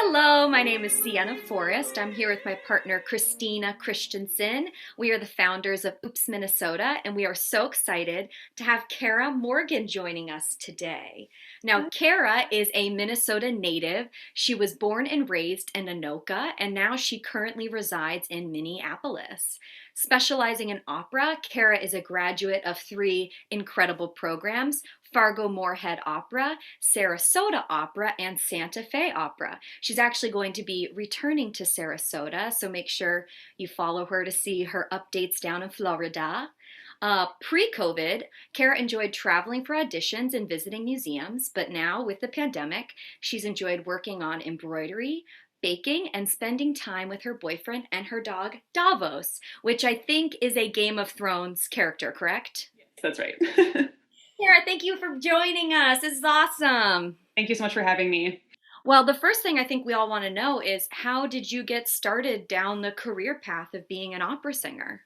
Hello, my name is Sienna Forrest. I'm here with my partner Christina Christensen. We are the founders of Oops Minnesota, and we are so excited to have Kara Morgan joining us today. Now, Kara is a Minnesota native. She was born and raised in Anoka, and now she currently resides in Minneapolis. Specializing in opera, Kara is a graduate of three incredible programs: Fargo Moorhead Opera, Sarasota Opera, and Santa Fe Opera. She's actually going to be returning to Sarasota, so make sure you follow her to see her updates down in Florida. Pre-COVID, Kara enjoyed traveling for auditions and visiting museums, but now with the pandemic, she's enjoyed working on embroidery, baking, and spending time with her boyfriend and her dog Davos, which I think is a Game of Thrones character, correct? That's right. Kara, thank you for joining us. This is awesome. Thank you so much for having me. Well, the first thing I think we all want to know is how did you get started down the career path of being an opera singer?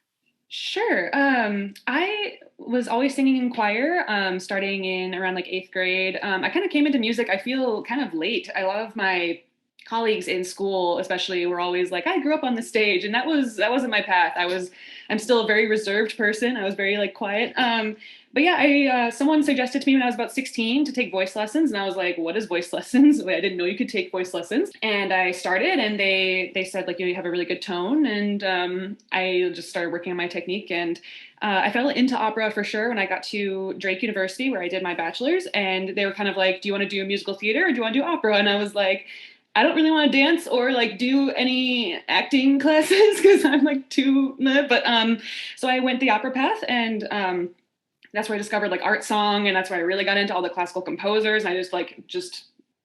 Sure. I was always singing in choir, starting in around like eighth grade. I kind of came into music, I feel kind of late. A lot of my colleagues in school, especially, were always like, I grew up on the stage, and that wasn't my path. I'm still a very reserved person. I was very like quiet. But yeah, I someone suggested to me when I was about 16 to take voice lessons, and I was like, "What is voice lessons?" Wait, I didn't know you could take voice lessons. And I started, and they said like, you have a really good tone, and I just started working on my technique, and I fell into opera for sure when I got to Drake University, where I did my bachelor's, and they were kind of like, "Do you want to do musical theater or do you want to do opera?" And I was like, I don't really want to dance or like do any acting classes because I'm like too meh. But so I went the opera path, and that's where I discovered like art song, and that's where I really got into all the classical composers. And I just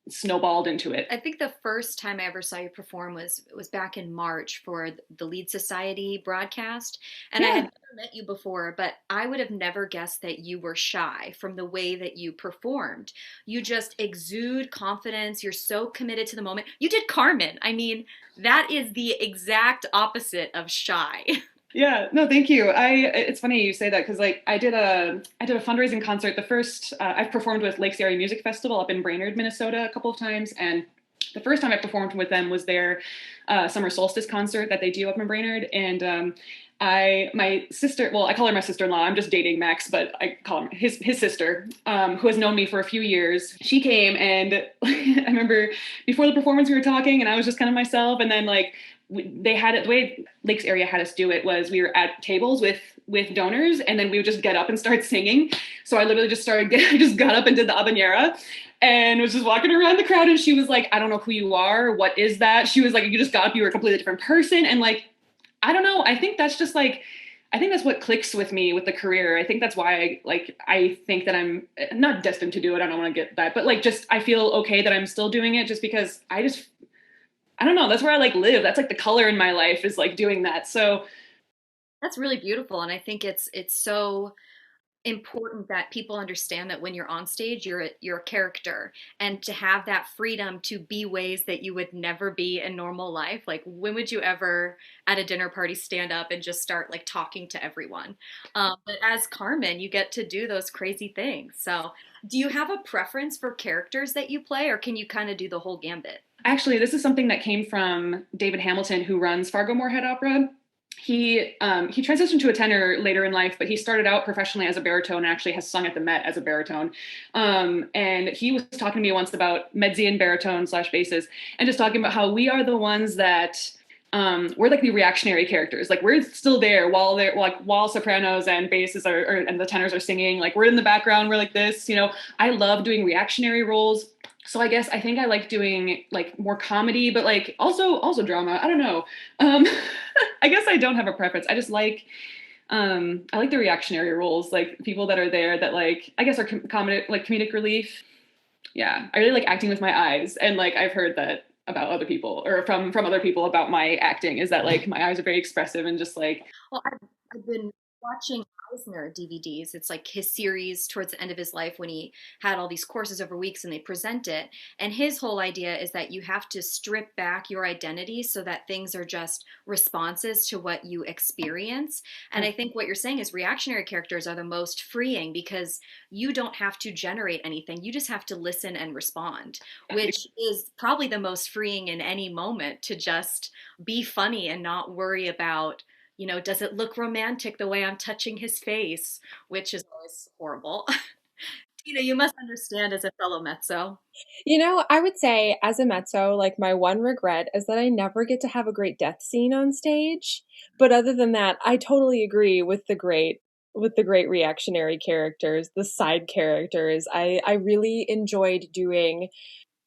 snowballed into it. I think the first time I ever saw you perform was back in March for the Lead Society broadcast, and I had Yeah. never met you before, but I would have never guessed that you were shy from the way that you performed. You just exude confidence. You're so committed to the moment. You did Carmen. I mean, that is the exact opposite of shy. Yeah, no, thank you. It's funny you say that because like I did a fundraising concert. The first I've performed with Lakes Area Music Festival up in Brainerd, Minnesota, a couple of times, and the first time I performed with them was their summer solstice concert that they do up in Brainerd. And my sister, well, I call her my sister-in-law. I'm just dating Max, but I call her his sister, who has known me for a few years. She came, and I remember before the performance we were talking, and I was just kind of myself, and then like they had it the way Lakes Area had us do it was we were at tables with donors, and then we would just get up and start singing. So I literally just I just got up and did the habanera and was just walking around the crowd, and she was like, I don't know who you are, what is that? She was like, you just got up, you were a completely different person. And like, I don't know, I think that's just like, I think that's what clicks with me with the career. I think that's why I think that I'm not destined to do it. I don't want to get that, but like just I feel okay that I'm still doing it just because I don't know, that's where I like live. That's like the color in my life is like doing that. So That's really beautiful, and I think it's so important that people understand that when you're on stage, you're a character, and to have that freedom to be ways that you would never be in normal life. Like, when would you ever at a dinner party stand up and just start like talking to everyone? But as Carmen, you get to do those crazy things. So, do you have a preference for characters that you play, or can you kind of do the whole gambit? actually, this is something that came from David Hamilton, who runs Fargo Moorhead Opera. He transitioned to a tenor later in life, but he started out professionally as a baritone and actually has sung at the Met as a baritone. And he was talking to me once about mezzian baritone slash basses, and just talking about how we are the ones that we're like the reactionary characters. Like we're still there while sopranos and basses and the tenors are singing. Like we're in the background. We're like this. I love doing reactionary roles. So I guess I think I like doing like more comedy, but like also drama. I don't know. Um, I guess I don't have a preference. I like the reactionary roles, like people that are there that like I guess are comedic relief. Yeah, I really like acting with my eyes, and like I've heard that about other people or from other people about my acting is that like my eyes are very expressive and just like Well, I've been watching Eisner DVDs. It's like his series towards the end of his life when he had all these courses over weeks and they present it. And his whole idea is that you have to strip back your identity so that things are just responses to what you experience. And I think what you're saying is reactionary characters are the most freeing because you don't have to generate anything. You just have to listen and respond, which is probably the most freeing in any moment to just be funny and not worry about, does it look romantic the way I'm touching his face, which is always horrible. You must understand as a fellow mezzo. I would say as a mezzo, like my one regret is that I never get to have a great death scene on stage. But other than that, I totally agree with the great reactionary characters, the side characters. I really enjoyed doing,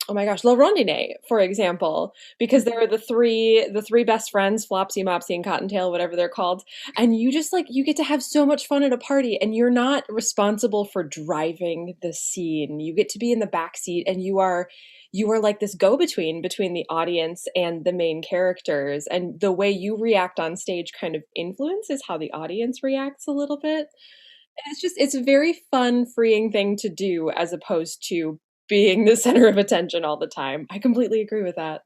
oh my gosh, La Rondine, for example, because there are the three best friends, Flopsy, Mopsy, and Cottontail, whatever they're called, and you just like you get to have so much fun at a party, and you're not responsible for driving the scene. You get to be in the back seat, and you are like this go-between the audience and the main characters, and the way you react on stage kind of influences how the audience reacts a little bit. And it's a very fun, freeing thing to do as opposed to being the center of attention all the time. I completely agree with that.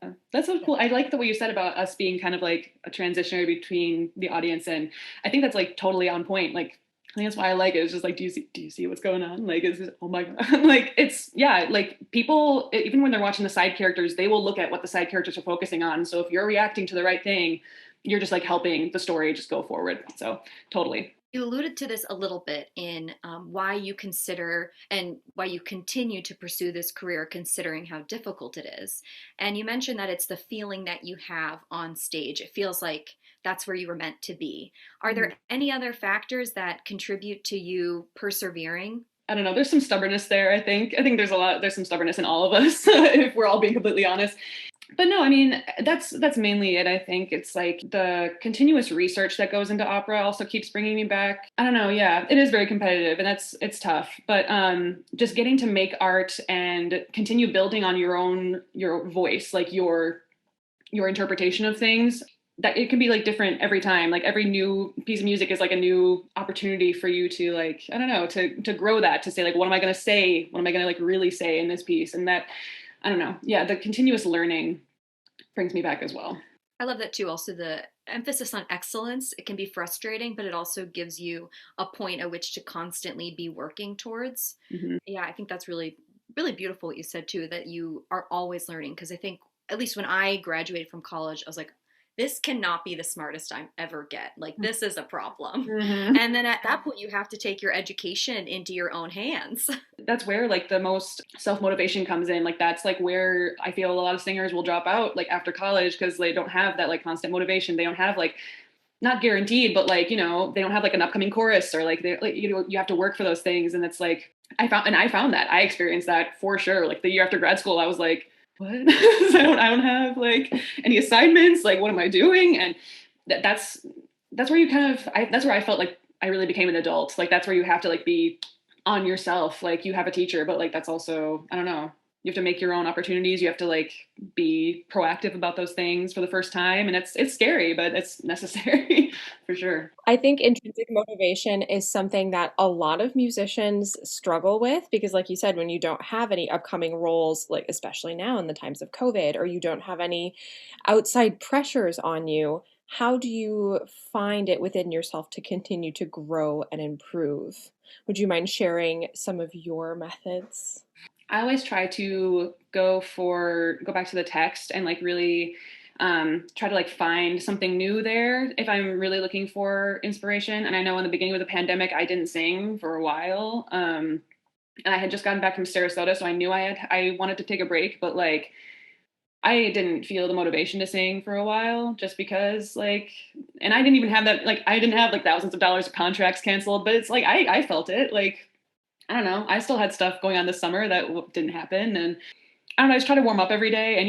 Yeah, that's so cool. I like the way you said about us being kind of like a transitionary between the audience, and I think that's like totally on point. Like I think that's why I like it. It's just like, do you see what's going on? Like, it's just, oh my god, like it's yeah, like people even when they're watching the side characters, they will look at what the side characters are focusing on. So if you're reacting to the right thing, you're just like helping the story just go forward. So totally. You alluded to this a little bit in why you consider and why you continue to pursue this career, considering how difficult it is. And you mentioned that it's the feeling that you have on stage. It feels like that's where you were meant to be. Are there any other factors that contribute to you persevering? I don't know. There's some stubbornness there. I think there's some stubbornness in all of us, if we're all being completely honest. But no, I mean, that's mainly it. I think it's like the continuous research that goes into opera also keeps bringing me back. I don't know. Yeah, it is very competitive, and it's tough. But just getting to make art and continue building on your voice, like your interpretation of things. That it can be like different every time. Like every new piece of music is like a new opportunity for you to like, I don't know, to grow that, to say like, what am I going to say? What am I going to like really say in this piece? And that, I don't know. Yeah, the continuous learning brings me back as well. I love that too. Also, the emphasis on excellence, it can be frustrating, but it also gives you a point at which to constantly be working towards. Hmm. Yeah, I think that's really, really beautiful what you said too, that you are always learning. Because I think, at least when I graduated from college, I was like, this cannot be the smartest I ever get. Like, this is a problem. Hmm. And then at that point, you have to take your education into your own hands. That's where like the most self-motivation comes in. Like that's like where I feel a lot of singers will drop out like after college because they don't have that like constant motivation. They don't have like, not guaranteed, but like, they don't have like an upcoming chorus, or like they like, you have to work for those things. And it's like I found that I experienced that for sure. Like the year after grad school, I was like, what? I don't have like any assignments. Like, what am I doing? And that's where you kind of that's where I felt like I really became an adult. Like that's where you have to like be on yourself. Like you have a teacher, but like that's also, I don't know, you have to make your own opportunities. You have to like be proactive about those things for the first time, and it's scary, but it's necessary for sure. I think intrinsic motivation is something that a lot of musicians struggle with because, like you said, when you don't have any upcoming roles, like especially now in the times of COVID, or you don't have any outside pressures on you, how do you find it within yourself to continue to grow and improve? Would you mind sharing some of your methods? I always try to go back to the text and like really try to like find something new there if I'm really looking for inspiration. And I know in the beginning of the pandemic, I didn't sing for a while. And I had just gotten back from Sarasota, so I knew I wanted to take a break, but like I didn't feel the motivation to sing for a while just because like, and I didn't even have that, like I didn't have like thousands of dollars of contracts canceled, but it's like I felt it. Like I don't know. I still had stuff going on this summer that didn't happen, and I don't know. I just try to warm up every day, and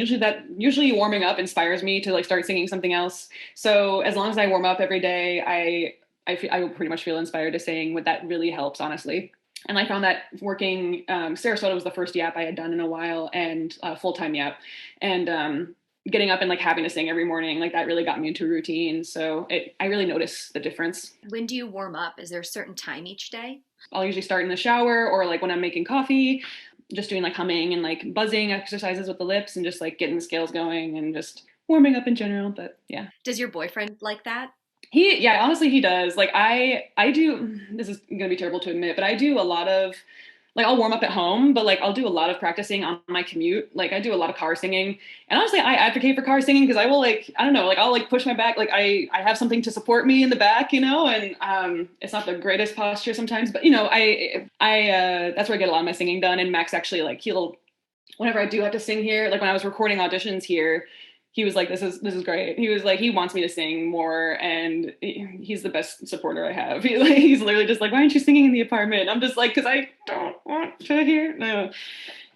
usually warming up inspires me to like start singing something else. So as long as I warm up every day, I pretty much feel inspired to sing. What that really helps, honestly. And I found that working Sarasota was the first Yap I had done in a while, and full time Yap, and getting up and like having to sing every morning, like that really got me into a routine. So I really notice the difference. When do you warm up? Is there a certain time each day? I'll usually start in the shower or like when I'm making coffee, just doing like humming and like buzzing exercises with the lips and just like getting the scales going and just warming up in general. But yeah. Does your boyfriend like that? Yeah, honestly, he does. Like I do, this is going to be terrible to admit, but I do a lot of, like, I'll warm up at home, but like I'll do a lot of practicing on my commute. Like I do a lot of car singing, and honestly, I advocate for car singing because I will like, I don't know, like I'll like push my back. Like I have something to support me in the back, you know, and it's not the greatest posture sometimes, but you know, that's where I get a lot of my singing done. And Max actually like, whenever I do have to sing here, like when I was recording auditions here, he was like, this is great. He was like, he wants me to sing more, and he's the best supporter I have. He's literally just like, why aren't you singing in the apartment? I'm just like, because I don't want to hear. No,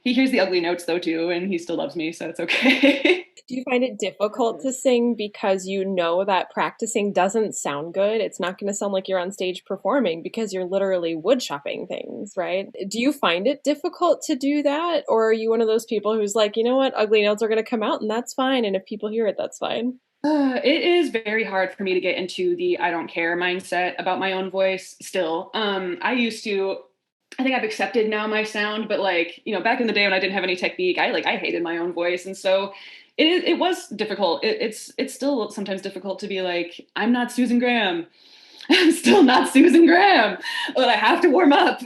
he hears the ugly notes though too, and he still loves me, so it's okay. Do you find it difficult to sing because you know that practicing doesn't sound good? It's not going to sound like you're on stage performing because you're literally wood chopping things, right? Do you find it difficult to do that? Or are you one of those people who's like, you know what, ugly notes are going to come out and that's fine. And if people hear it, that's fine. It is very hard for me to get into the I don't care mindset about my own voice still. I think I've accepted now my sound, but like, you know, back in the day when I didn't have any technique, I hated my own voice. And so it was difficult. It's still sometimes difficult to be like, I'm not Susan Graham. I'm still not Susan Graham, but I have to warm up.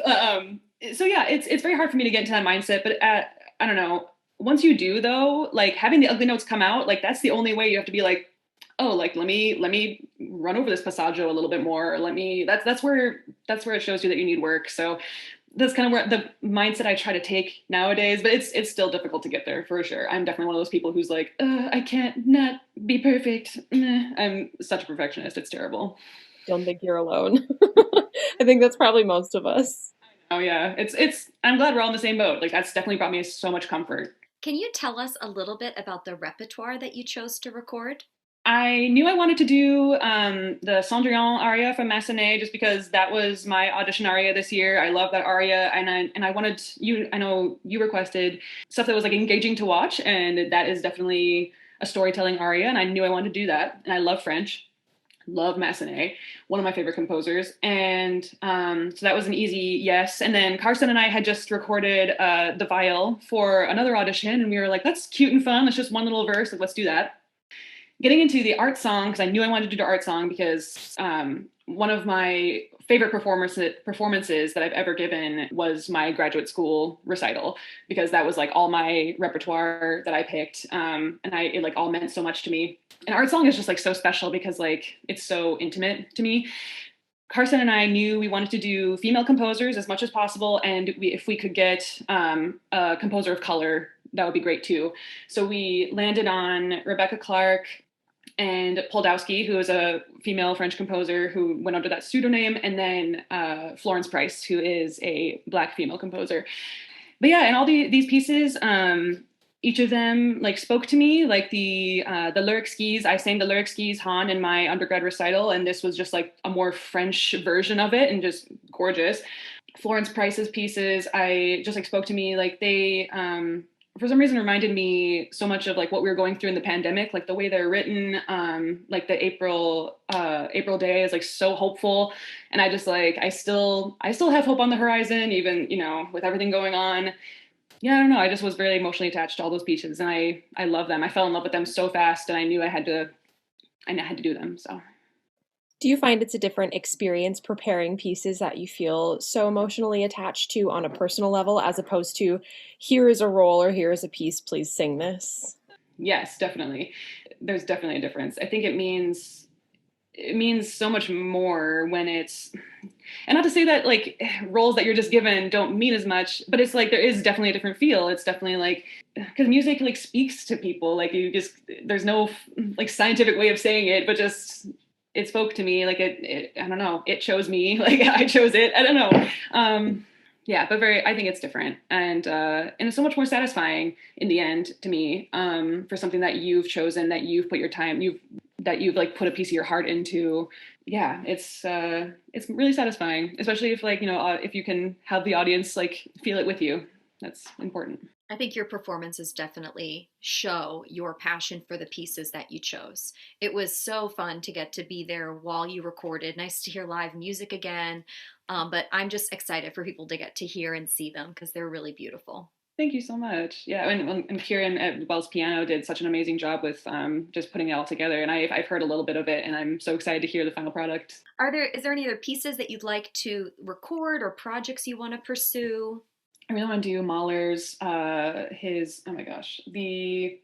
So yeah, it's very hard for me to get into that mindset, but I don't know. Once you do though, like having the ugly notes come out, like that's the only way. You have to be like, oh, like let me run over this passaggio a little bit more. Or that's where it shows you that you need work. So that's kind of where the mindset I try to take nowadays, but it's still difficult to get there for sure. I'm definitely one of those people who's like, I can't not be perfect. I'm such a perfectionist. It's terrible. Don't think you're alone. I think that's probably most of us. Oh yeah, I'm glad we're all in the same boat. Like that's definitely brought me so much comfort. Can you tell us a little bit about the repertoire that you chose to record? I knew I wanted to do the Cendrillon aria from Massenet just because that was my audition aria this year. I love that aria, and I wanted you. I know you requested stuff that was like engaging to watch, and that is definitely a storytelling aria, and I knew I wanted to do that. And I love French, love Massenet, one of my favorite composers, and so that was an easy yes. And then Carson and I had just recorded the viol for another audition, and we were like, that's cute and fun. It's just one little verse. Like, let's do that. Getting into the art song, because I knew I wanted to do the art song because one of my favorite performances that I've ever given was my graduate school recital, because that was like all my repertoire that I picked, and it like all meant so much to me. And art song is just like so special because like it's so intimate to me. Carson and I knew we wanted to do female composers as much as possible, and if we could get a composer of color, that would be great too. So we landed on Rebecca Clark and Poldowski, who is a female French composer who went under that pseudonym, and then Florence Price, who is a Black female composer. But yeah, and all these pieces, each of them like spoke to me. Like the lyric skis, I sang the lyric skis Han in my undergrad recital, and this was just like a more French version of it, and just gorgeous. Florence Price's pieces, I just like spoke to me. Like they for some reason reminded me so much of like what we were going through in the pandemic, like the way they're written, like the April Day is like so hopeful. And I just like, I still have hope on the horizon, even, you know, with everything going on. Yeah, I don't know. I just was very emotionally attached to all those pieces, and I love them. I fell in love with them so fast, and I knew I had to do them. So. Do you find it's a different experience preparing pieces that you feel so emotionally attached to on a personal level, as opposed to here is a role or here is a piece, please sing this? Yes, definitely. There's definitely a difference. I think it means so much more when it's, and not to say that like roles that you're just given don't mean as much, but it's like there is definitely a different feel. It's definitely like, because music like speaks to people. Like there's no like scientific way of saying it, but just it spoke to me. Like it I don't know, it chose me. Like I chose it. I don't know. Yeah, but I think it's different, and it's so much more satisfying in the end to me, for something that you've chosen, that you've put your time, that you've like put a piece of your heart into. Yeah, it's really satisfying, especially if like, you know, if you can have the audience like feel it with you. That's important. I think your performances definitely show your passion for the pieces that you chose. It was so fun to get to be there while you recorded. Nice to hear live music again. But I'm just excited for people to get to hear and see them because they're really beautiful. Thank you so much. Yeah, and Kieran at Wells Piano did such an amazing job with just putting it all together. And I've heard a little bit of it, and I'm so excited to hear the final product. Is there any other pieces that you'd like to record or projects you want to pursue? I really want to do Mahler's his oh my gosh the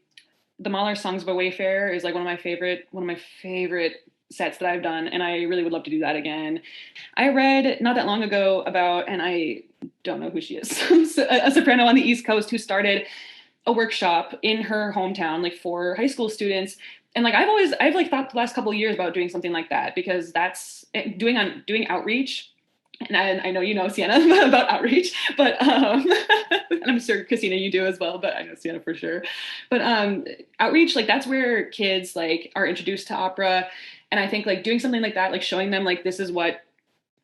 Mahler Songs of a Wayfarer is like one of my favorite sets that I've done, and I really would love to do that again. I read not that long ago about, and I don't know who she is, a soprano on the East Coast who started a workshop in her hometown, like for high school students. And like I've like thought the last couple of years about doing something like that because that's doing outreach. And I know you know Sienna about outreach, but and I'm sure Christina you do as well, but I know Sienna for sure. But outreach, like that's where kids like are introduced to opera, and I think like doing something like that, like showing them like this is what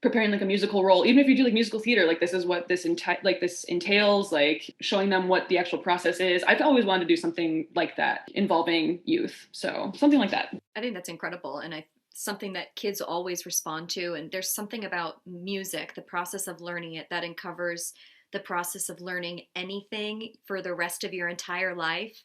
preparing like a musical role, even if you do like musical theater, like this is what this entails, like showing them what the actual process is. I've always wanted to do something like that involving youth, so something like that. I think that's incredible, and I something that kids always respond to. And there's something about music, the process of learning it, that uncovers the process of learning anything for the rest of your entire life,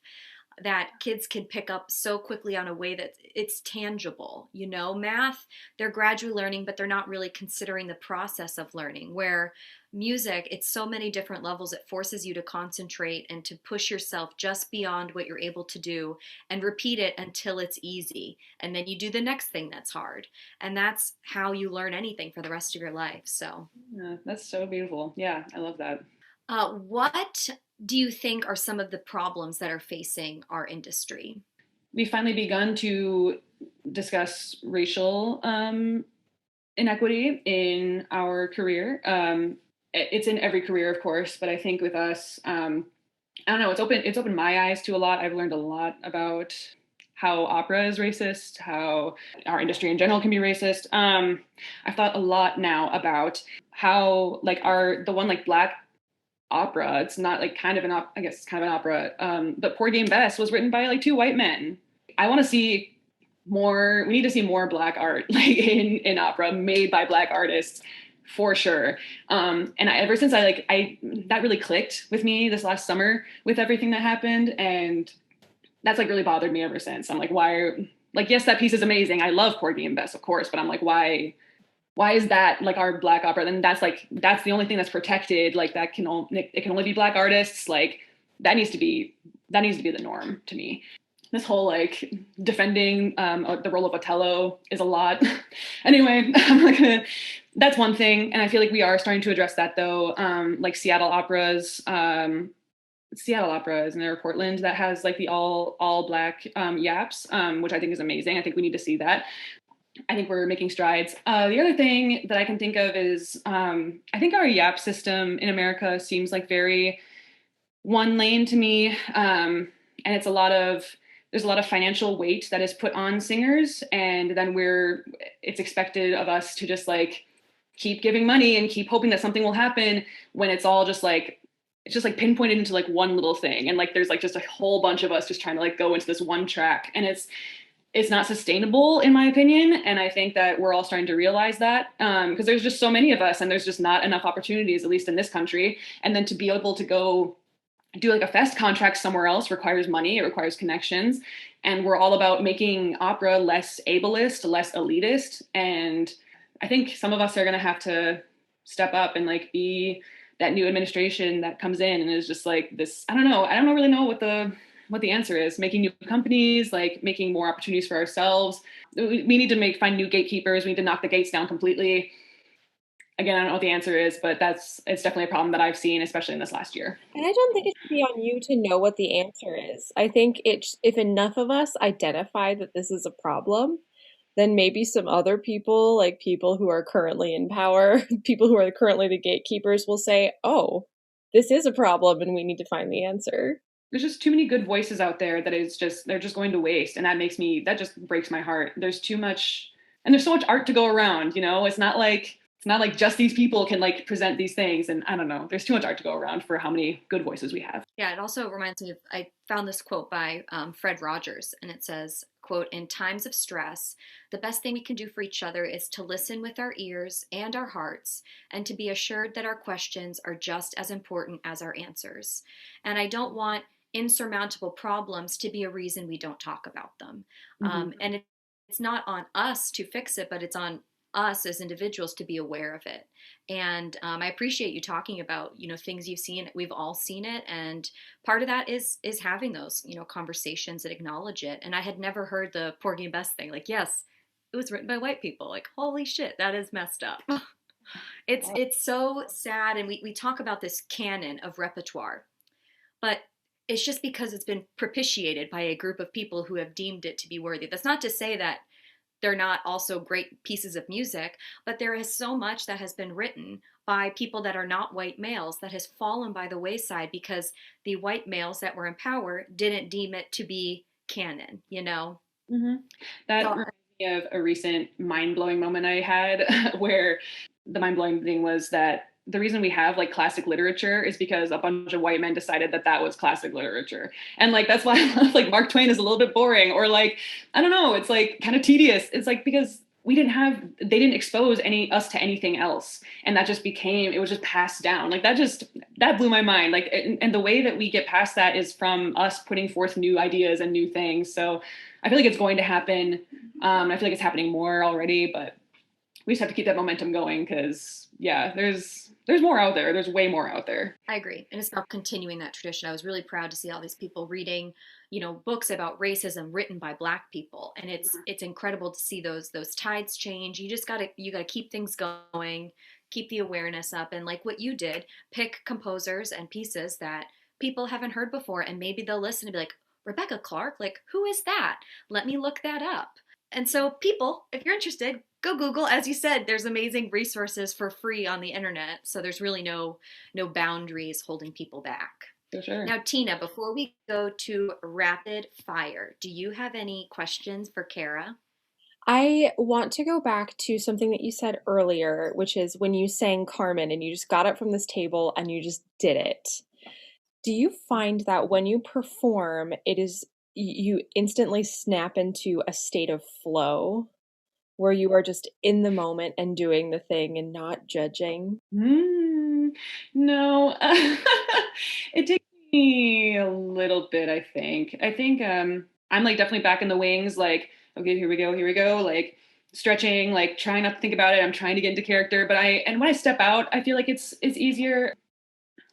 that kids can pick up so quickly on a way that it's tangible. You know, math, they're gradually learning, but they're not really considering the process of learning. Where music, it's so many different levels. It forces you to concentrate and to push yourself just beyond what you're able to do and repeat it until it's easy. And then you do the next thing that's hard. And that's how you learn anything for the rest of your life. So, Yeah, that's so beautiful. Yeah, I love that. what do you think are some of the problems that are facing our industry? We've finally begun to discuss racial inequity in our career. It's in every career, of course, but I think with us, I don't know. It's opened my eyes to a lot. I've learned a lot about how opera is racist, how our industry in general can be racist. I've thought a lot now about how like the one like Black opera. It's not like kind of I guess it's kind of an opera. But Porgy and Bess was written by like two white men. I want to see more. We need to see more Black art like in opera made by Black artists for sure. Ever since I that really clicked with me this last summer with everything that happened, and that's like really bothered me ever since. I'm like, like yes, that piece is amazing. I love Porgy and Bess, of course, but I'm like, why is that like our Black opera? Then that's the only thing that's protected. Like it can only be Black artists. Like that needs to be the norm to me. This whole like defending the role of Othello is a lot. Anyway, I'm not gonna. That's one thing, and I feel like we are starting to address that though. Like Seattle Opera's Seattle Opera is near Portland that has like the all Black yaps, which I think is amazing. I think we need to see that. I think we're making strides. The other thing that I can think of is I think our YAP system in America seems like very one lane to me. And there's a lot of financial weight that is put on singers. And then it's expected of us to just like keep giving money and keep hoping that something will happen when it's all just like, it's just like pinpointed into like one little thing. And like, there's like just a whole bunch of us just trying to like go into this one track. And it's not sustainable in my opinion. And I think that we're all starting to realize that because there's just so many of us and there's just not enough opportunities, at least in this country. And then to be able to go do like a fest contract somewhere else requires money, it requires connections. And we're all about making opera less ableist, less elitist. And I think some of us are going to have to step up and like be that new administration that comes in and is just like this, I don't really know what the answer is. Making new companies, like making more opportunities for ourselves. We need to find new gatekeepers. We need to knock the gates down completely. Again, I don't know what the answer is, but it's definitely a problem that I've seen, especially in this last year. And I don't think it should be on you to know what the answer is. I think if enough of us identify that this is a problem, then maybe some other people, like people who are currently in power, people who are currently the gatekeepers, will say, oh, this is a problem and we need to find the answer. There's just too many good voices out there they're just going to waste. And that just breaks my heart. There's too much, and there's so much art to go around, it's not like It's not like just these people can like present these things. And I don't know, there's too much art to go around for how many good voices we have. Yeah, it also reminds me of, I found this quote by Fred Rogers, and it says, quote, "In times of stress, the best thing we can do for each other is to listen with our ears and our hearts, and to be assured that our questions are just as important as our answers. And I don't want insurmountable problems to be a reason we don't talk about them." And it's not on us to fix it, but it's on us as individuals to be aware of it. And I appreciate you talking about, things you've seen. We've all seen it, and part of that is having those, conversations that acknowledge it. And I had never heard the Porgy and Bess thing. Like, yes, it was written by white people. Like, holy shit, that is messed up. It's so sad, and we talk about this canon of repertoire, but it's just because it's been propitiated by a group of people who have deemed it to be worthy. That's not to say that they're not also great pieces of music, but there is so much that has been written by people that are not white males that has fallen by the wayside because the white males that were in power didn't deem it to be canon, That So, reminds me of a recent mind-blowing moment I had where the mind-blowing thing was that the reason we have like classic literature is because a bunch of white men decided that that was classic literature. And like, that's why like Mark Twain is a little bit boring, or like, I don't know, it's like kind of tedious. It's like, because they didn't expose us to anything else. And that just became, it was just passed down. Like that blew my mind. Like, and the way that we get past that is from us putting forth new ideas and new things. So I feel like it's going to happen. I feel like it's happening more already, but we just have to keep that momentum going because there's more out there. There's way more out there. I agree. And it's about continuing that tradition. I was really proud to see all these people reading, books about racism written by Black people. And it's incredible to see those tides change. You gotta keep things going, keep the awareness up, and like what you did, pick composers and pieces that people haven't heard before, and maybe they'll listen and be like, Rebecca Clark, like, who is that? Let me look that up. And so, people, if you're interested, go Google. As you said, there's amazing resources for free on the internet. So there's really no boundaries holding people back. For sure. Now, Tina, before we go to rapid fire, do you have any questions for Kara? I want to go back to something that you said earlier, which is when you sang Carmen and you just got up from this table and you just did it. Do you find that when you perform, you instantly snap into a state of flow where you are just in the moment and doing the thing and not judging? No, it takes me a little bit, I think. I'm like definitely back in the wings, like, okay, here we go, like stretching, like trying not to think about it. I'm trying to get into character, and when I step out, I feel like it's easier.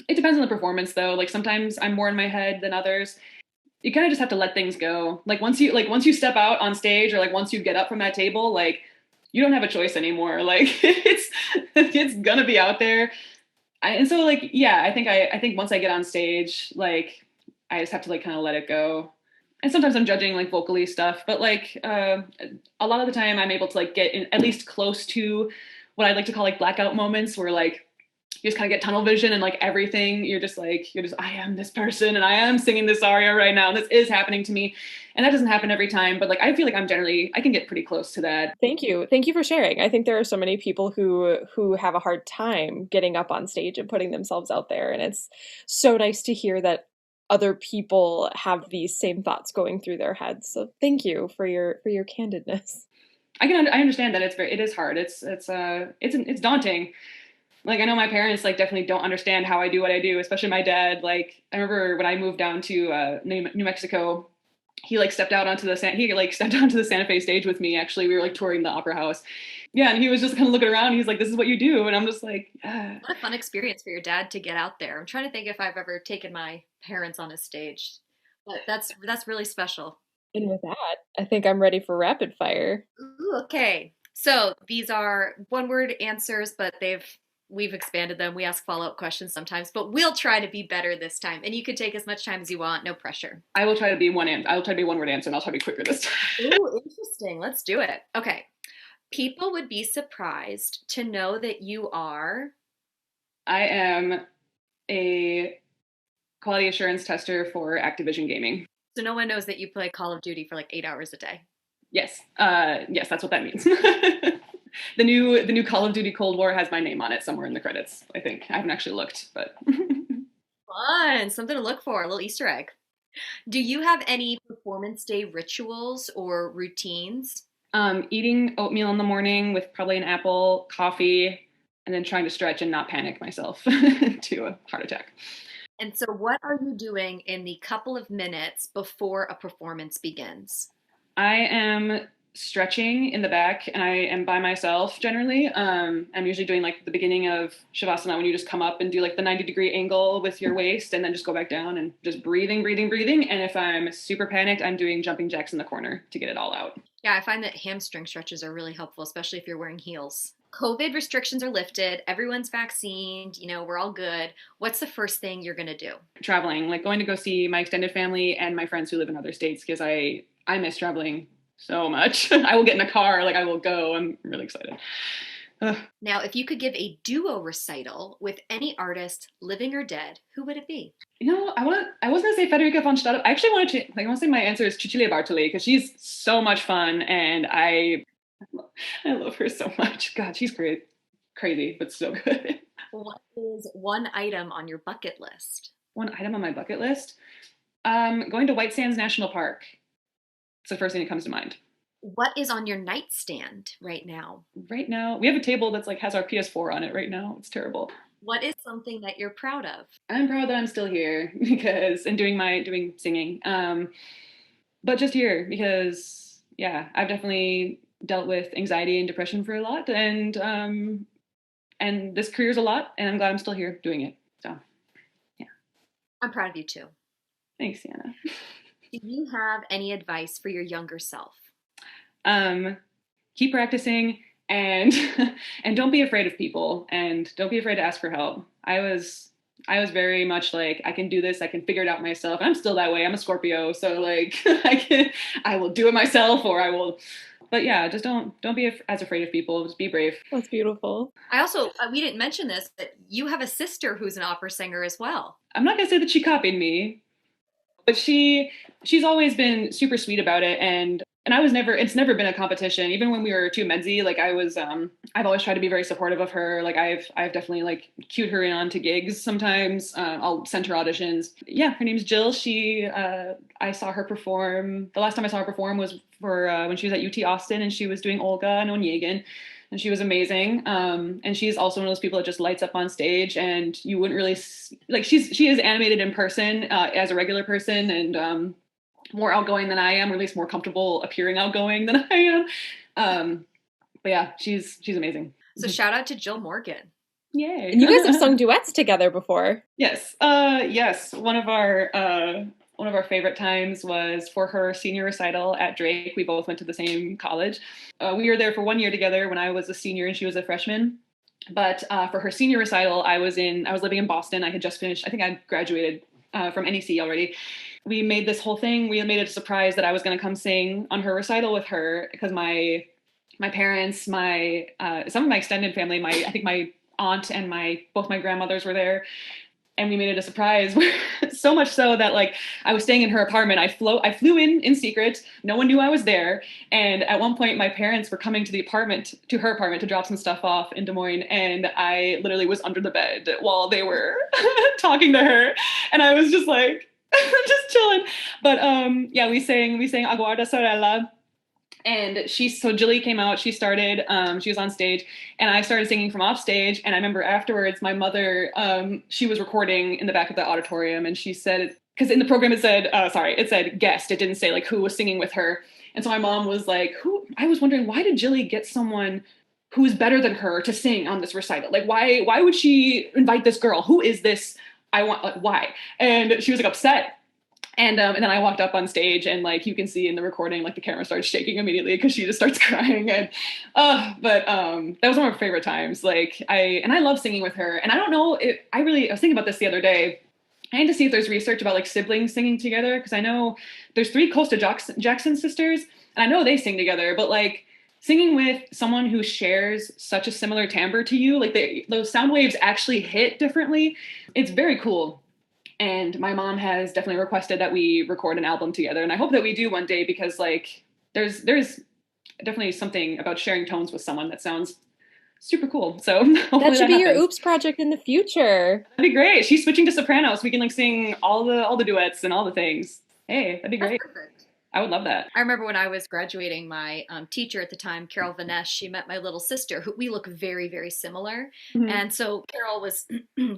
It depends on the performance though. Like sometimes I'm more in my head than others. You kind of just have to let things go. Like once you step out on stage, or like once you get up from that table, like you don't have a choice anymore. Like it's gonna be out there. And so like, yeah, I think once I get on stage, like I just have to like kind of let it go. And sometimes I'm judging like vocally stuff, but like a lot of the time I'm able to like get in, at least close to what I like to call like blackout moments, where like you just kind of get tunnel vision and like everything, you're just I am this person and I am singing this aria right now. This is happening to me. And that doesn't happen every time, but like I feel like I can get pretty close to that. Thank you for sharing. I think there are so many people who have a hard time getting up on stage and putting themselves out there, and it's so nice to hear that other people have these same thoughts going through their heads. So thank you for your candidness. I understand that it is hard. It's daunting. Like I know my parents like definitely don't understand how I do what I do, especially my dad. Like I remember when I moved down to New Mexico, he stepped onto the Santa Fe stage with me. Actually, we were like touring the Opera House. Yeah, and he was just kind of looking around. He's like, "This is what you do," and I'm just like, "Yeah." What a fun experience for your dad to get out there. I'm trying to think if I've ever taken my parents on a stage, but that's really special. And with that, I think I'm ready for rapid fire. Ooh, okay, so these are one-word answers, but we've expanded them. We ask follow-up questions sometimes, but we'll try to be better this time. And you can take as much time as you want, no pressure. I will try to be one-word answer, and I'll try to be quicker this time. Ooh, interesting. Let's do it. Okay. People would be surprised to know that you are. I am a quality assurance tester for Activision Gaming. So no one knows that you play Call of Duty for like 8 hours a day. Yes. Yes, that's what that means. The new Call of Duty Cold War has my name on it somewhere in the credits, I think. I haven't actually looked, but Fun, something to look for, a little Easter egg. Do you have any performance day rituals or routines? eating oatmeal in the morning with probably an apple, coffee, and then trying to stretch and not panic myself to a heart attack. And so, what are you doing in the couple of minutes before a performance begins? I am stretching in the back and I am by myself generally. I'm usually doing like the beginning of Shavasana when you just come up and do like the 90-degree angle with your waist and then just go back down and just breathing, breathing, breathing. And if I'm super panicked, I'm doing jumping jacks in the corner to get it all out. Yeah, I find that hamstring stretches are really helpful, especially if you're wearing heels. COVID restrictions are lifted, everyone's vaccinated, we're all good. What's the first thing you're going to do? Traveling, like going to go see my extended family and my friends who live in other states because I miss traveling so much. I will get in a car, like I will go. I'm really excited. Ugh. Now, if you could give a duo recital with any artist, living or dead, who would it be? I was gonna say Federica von Stade. I actually want to I want to say my answer is Cecilia Bartoli because she's so much fun and I love her so much. God, she's great, crazy, but so good. What is one item on your bucket list? One item on my bucket list, going to White Sands National Park. It's the first thing that comes to mind. What is on your nightstand right now? Right now, we have a table that's like has our PS4 on it right now. It's terrible. What is something that you're proud of? I'm proud that I'm still here because and doing singing. But just here because yeah, I've definitely dealt with anxiety and depression for a lot, and this career's a lot, and I'm glad I'm still here doing it. So yeah, I'm proud of you too. thanks, Sienna. Do you have any advice for your younger self? Keep practicing and and don't be afraid of people and don't be afraid to ask for help. I was very much like I can do this, I can figure it out myself. I'm still that way. I'm a Scorpio, so like I will do it myself or I will. But yeah, just don't be as afraid of people. Just be brave. That's beautiful. I also, we didn't mention this, but you have a sister who's an opera singer as well. I'm not gonna say that she copied me, but she's always been super sweet about it and it's never been a competition. Even when we were too medsy, like I've always tried to be very supportive of her. Like I've definitely like cued her in onto gigs sometimes. I'll send her auditions. Yeah, her name's Jill. I saw her perform. The last time I saw her perform was for when she was at UT Austin and she was doing Olga and Onegin. And she was amazing. And she's also one of those people that just lights up on stage and you wouldn't really like, she is animated in person as a regular person and more outgoing than I am, or at least more comfortable appearing outgoing than I am. But yeah, she's amazing. So shout out to Jill Morgan. Yay. And you guys have sung duets together before. Yes. Yes. One of our favorite times was for her senior recital at Drake. We both went to the same college. We were there for 1 year together when I was a senior and she was a freshman. But for her senior recital, I was living in Boston. I had just finished, I think I graduated from NEC already. We made this whole thing. We made it a surprise that I was going to come sing on her recital with her because my parents, some of my extended family, I think my aunt and both my grandmothers were there. And we made it a surprise, so much so that like I was staying in her apartment. I flew in secret. No one knew I was there. And at one point, my parents were coming to her apartment to drop some stuff off in Des Moines. And I literally was under the bed while they were talking to her. And I was just like, just chilling. But yeah, we sang Aguarda Sorella. And so Jilly came out, she started, she was on stage and I started singing from off stage. And I remember afterwards, my mother, she was recording in the back of the auditorium and she said, because in the program it said guest. It didn't say like who was singing with her. And so my mom was like, I was wondering, why did Jilly get someone who's better than her to sing on this recital? Like, why would she invite this girl? Who is this? Why? And she was like upset. And then I walked up on stage and like, you can see in the recording, like the camera starts shaking immediately because she just starts crying. And, that was one of my favorite times. Like I love singing with her and I don't know I was thinking about this the other day. I need to see if there's research about like siblings singing together. Cause I know there's 3 Costa Jackson sisters and I know they sing together, but like singing with someone who shares such a similar timbre to you, like those sound waves actually hit differently. It's very cool. And my mom has definitely requested that we record an album together. And I hope that we do one day because like there's definitely something about sharing tones with someone that sounds super cool. So That hopefully should that be your happens. Oops project in the future. That'd be great. She's switching to soprano, so we can like sing all the duets and all the things. Hey, that'd be That's great. perfect. I would love that. I remember when I was graduating, my teacher at the time, Carol Vanesh, she met my little sister, who we look very, very similar. Mhm. And so Carol was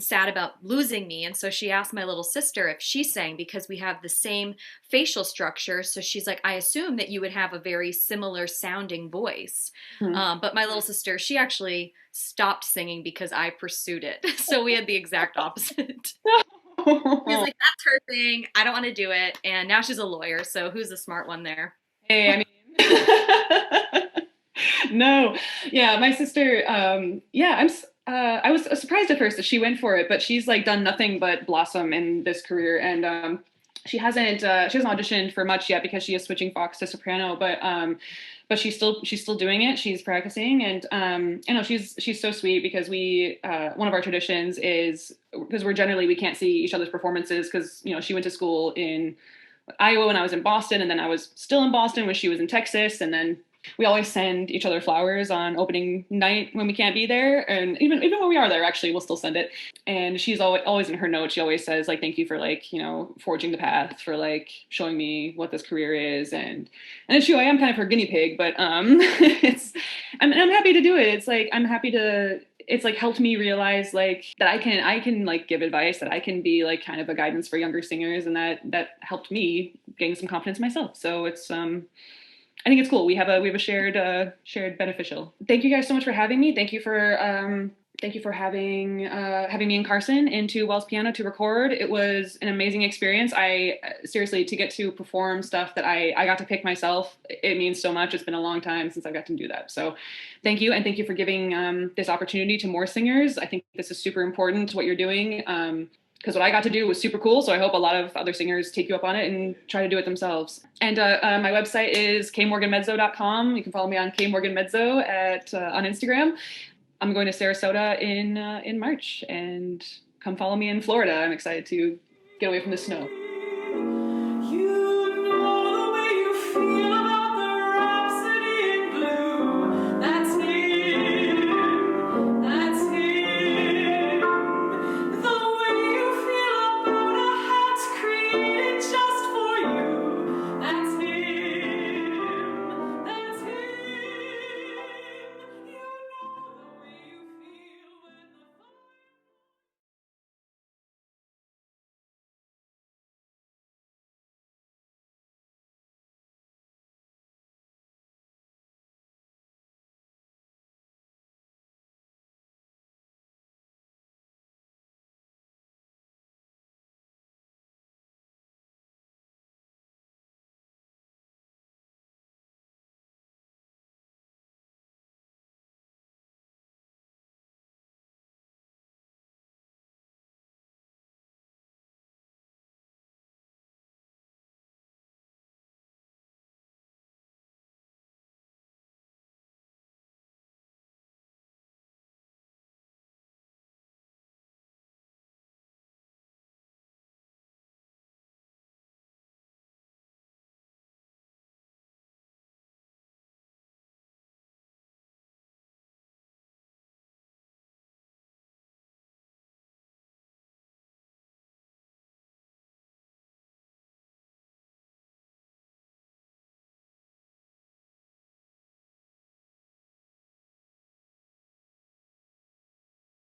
sad about losing me. And so she asked my little sister if she sang because we have the same facial structure. So she's like, I assume that you would have a very similar sounding voice. Mhm. But my little sister, she actually stopped singing because I pursued it. So we had the exact opposite. She was like, that's her thing. I don't want to do it. And now she's a lawyer. So who's the smart one there? Hey, I mean, no, yeah, my sister, yeah, I was surprised at first that she went for it, but she's like done nothing but blossom in this career, and she hasn't auditioned for much yet because she is switching Fox to soprano, but she's still doing it. She's practicing, and you know, she's so sweet because we one of our traditions is because we can't see each other's performances because you know she went to school in Iowa when I was in Boston, and then I was still in Boston when she was in Texas, and then we always send each other flowers on opening night when we can't be there, and even when we are there, actually, we'll still send it. And she's always in her notes. She always says like, "Thank you for like you know forging the path, for like showing me what this career is." And it's true, I am kind of her guinea pig, but it's I'm happy to do it. It's like I'm happy to it's like helped me realize like that I can like give advice, that I can be like kind of a guidance for younger singers, and that helped me gain some confidence myself. So it's I think it's cool. We have a shared beneficial. Thank you guys so much for having me. Thank you for having me and Carson into Wells Piano to record. It was an amazing experience. I seriously, to get to perform stuff that I got to pick myself, it means so much. It's been a long time since I've got to do that. So thank you. And thank you for giving this opportunity to more singers. I think this is super important, what you're doing. Because what I got to do was super cool. So I hope a lot of other singers take you up on it and try to do it themselves. And my website is kmorganmezzo.com. You can follow me on kmorganmezzo on Instagram. I'm going to Sarasota in March, and come follow me in Florida. I'm excited to get away from the snow.